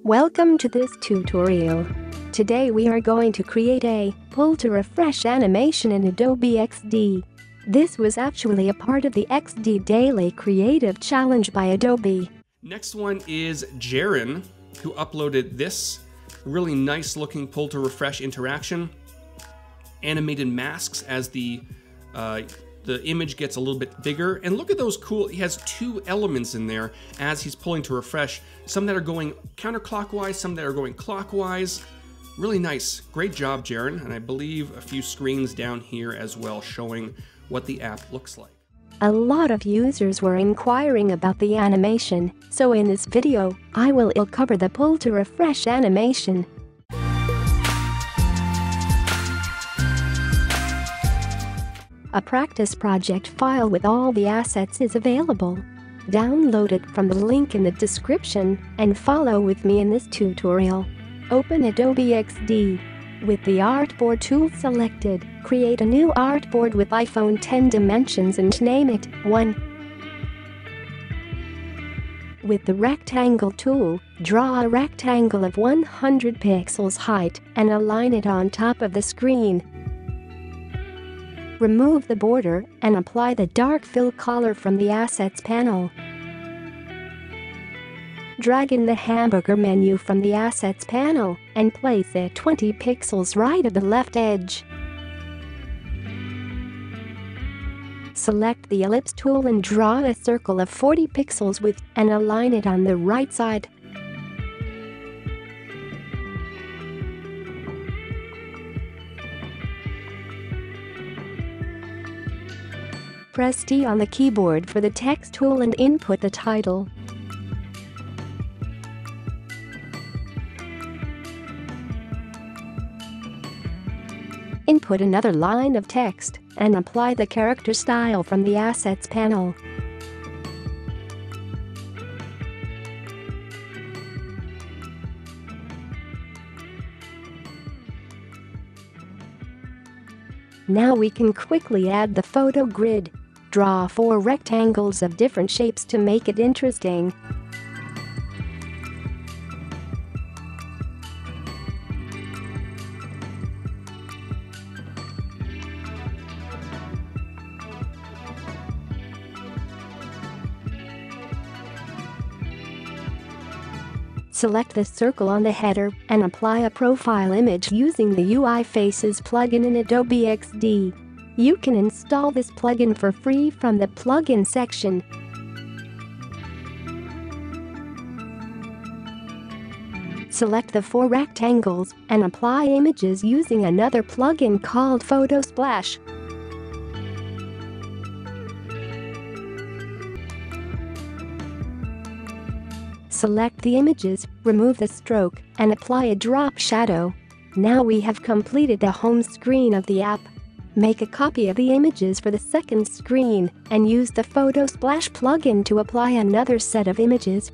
Welcome to this tutorial. Today we are going to create a pull to refresh animation in Adobe XD. This was actually a part of the XD Daily Creative Challenge by Adobe. Next one is Jaren, who uploaded this really nice looking pull to refresh interaction. Animated masks as the image gets a little bit bigger. And look at those cool, he has two elements in there as he's pulling to refresh. Some that are going counterclockwise, some that are going clockwise. Really nice. Great job, Jaren. And I believe a few screens down here as well showing what the app looks like. A lot of users were inquiring about the animation, so in this video, I will cover the pull to refresh animation. A practice project file with all the assets is available. Download it from the link in the description and follow with me in this tutorial. Open Adobe XD. With the artboard tool selected, create a new artboard with iPhone 10 dimensions and name it 1. With the rectangle tool, draw a rectangle of 100 pixels height and align it on top of the screen. Remove the border and apply the dark fill color from the Assets panel. Drag in the hamburger menu from the Assets panel and place it 20 pixels right at the left edge. Select the ellipse tool and draw a circle of 40 pixels width and align it on the right side. Press T on the keyboard for the text tool and input the title. Input another line of text and apply the character style from the Assets panel. Now we can quickly add the photo grid. Draw 4 rectangles of different shapes to make it interesting. Select the circle on the header and apply a profile image using the UI Faces plugin in Adobe XD. You can install this plugin for free from the plugin section. Select the 4 rectangles and apply images using another plugin called Photo Splash. Select the images, remove the stroke, and apply a drop shadow. Now we have completed the home screen of the app. Make a copy of the images for the second screen and use the Photo Splash plugin to apply another set of images.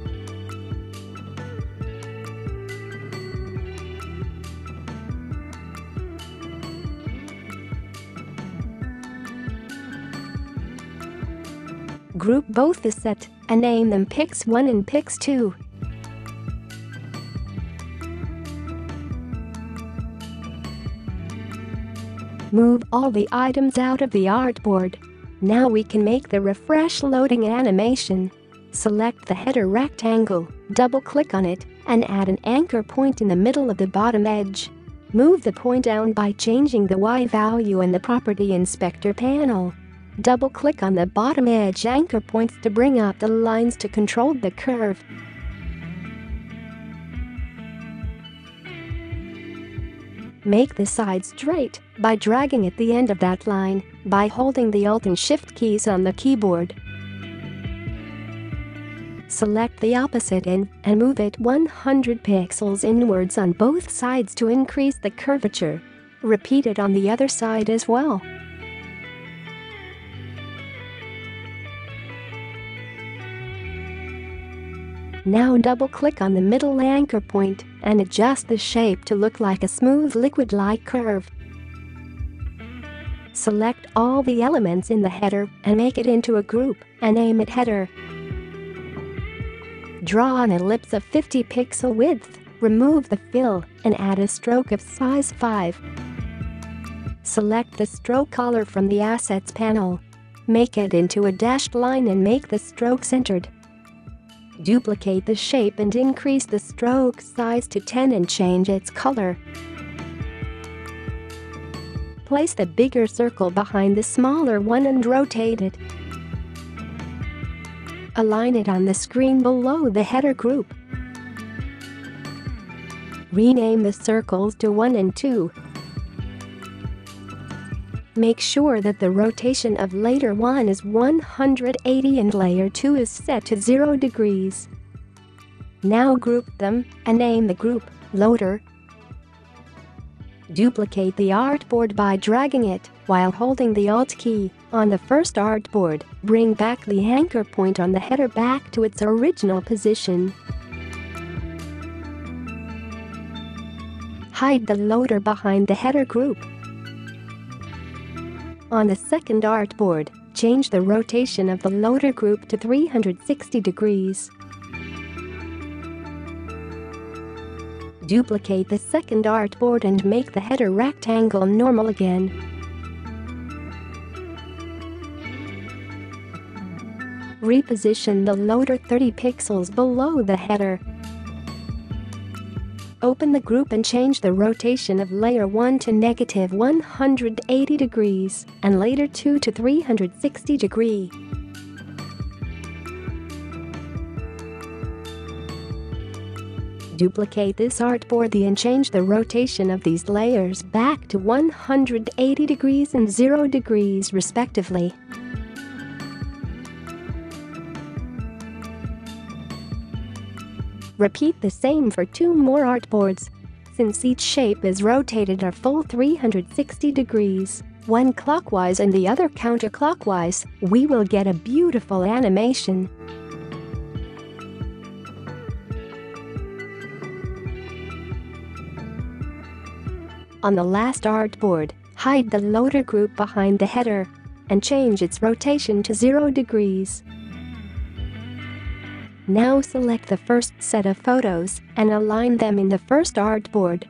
Group both the set and name them Pix 1 and Pix 2. Move all the items out of the artboard. Now we can make the refresh loading animation. Select the header rectangle, double-click on it, and add an anchor point in the middle of the bottom edge. Move the point down by changing the Y value in the Property Inspector panel. Double-click on the bottom edge anchor points to bring up the lines to control the curve. Make the side straight by dragging at the end of that line by holding the Alt and Shift keys on the keyboard. Select the opposite end and move it 100 pixels inwards on both sides to increase the curvature. Repeat it on the other side as well. Now double-click on the middle anchor point and adjust the shape to look like a smooth liquid-like curve. Select all the elements in the header and make it into a group and name it Header. Draw an ellipse of 50 pixel width Remove the fill and add a stroke of size 5. Select the stroke color from the Assets panel. Make it into a dashed line and make the stroke centered. Duplicate the shape and increase the stroke size to 10 and change its color. Place the bigger circle behind the smaller one and rotate it. Align it on the screen below the header group. Rename the circles to 1 and 2. Make sure that the rotation of layer 1 is 180 and layer 2 is set to 0 degrees. Now group them and name the group Loader. Duplicate the artboard by dragging it while holding the Alt key on the first artboard. Bring back the anchor point on the header back to its original position. Hide the loader behind the header group. On the second artboard, change the rotation of the loader group to 360 degrees. Duplicate the second artboard and make the header rectangle normal again. Reposition the loader 30 pixels below the header. Open the group and change the rotation of layer 1 to -180 degrees and layer 2 to 360 degrees. Duplicate this artboard and change the rotation of these layers back to 180 degrees and 0 degrees respectively. Repeat the same for 2 more artboards. Since each shape is rotated a full 360 degrees, one clockwise and the other counterclockwise, we will get a beautiful animation. On the last artboard, hide the loader group behind the header and change its rotation to 0 degrees. Now select the first set of photos and align them in the first artboard.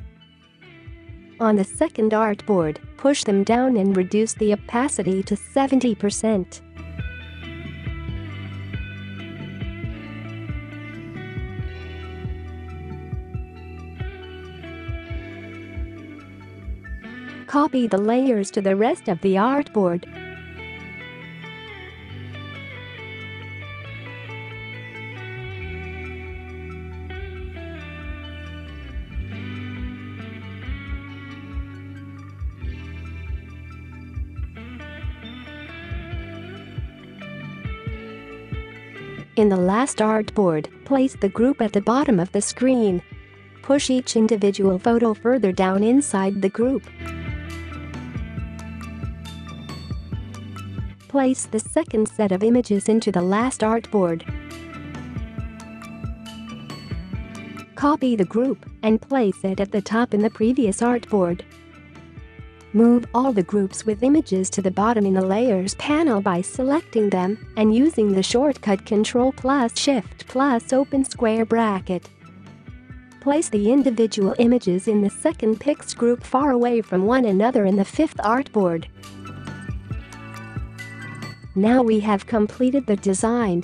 On the second artboard, push them down and reduce the opacity to 70%. Copy the layers to the rest of the artboard. In the last artboard, place the group at the bottom of the screen. Push each individual photo further down inside the group. Place the second set of images into the last artboard. Copy the group and place it at the top in the previous artboard. Move all the groups with images to the bottom in the Layers panel by selecting them and using the shortcut Ctrl+Shift+ open square bracket. Place the individual images in the second pixed group far away from one another in the fifth artboard. Now we have completed the design.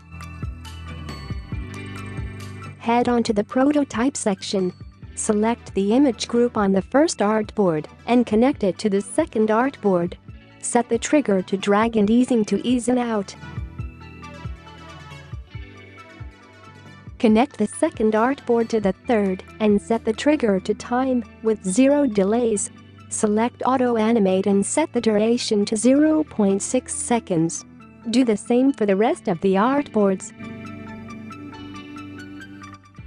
Head on to the prototype section. Select the image group on the first artboard and connect it to the second artboard. Set the trigger to drag and easing to ease it out. Connect the second artboard to the third and set the trigger to time with 0 delays. Select Auto Animate and set the duration to 0.6 seconds. Do the same for the rest of the artboards.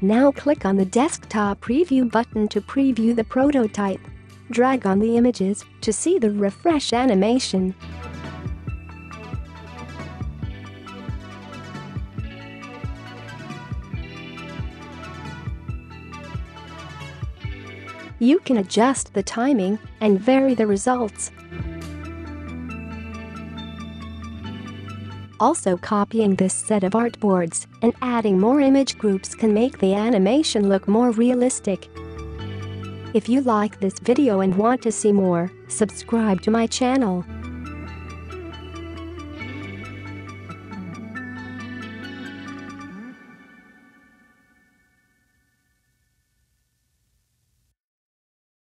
Now click on the desktop preview button to preview the prototype. Drag on the images to see the refresh animation. You can adjust the timing and vary the results. Also, copying this set of artboards and adding more image groups can make the animation look more realistic. If you like this video and want to see more, subscribe to my channel.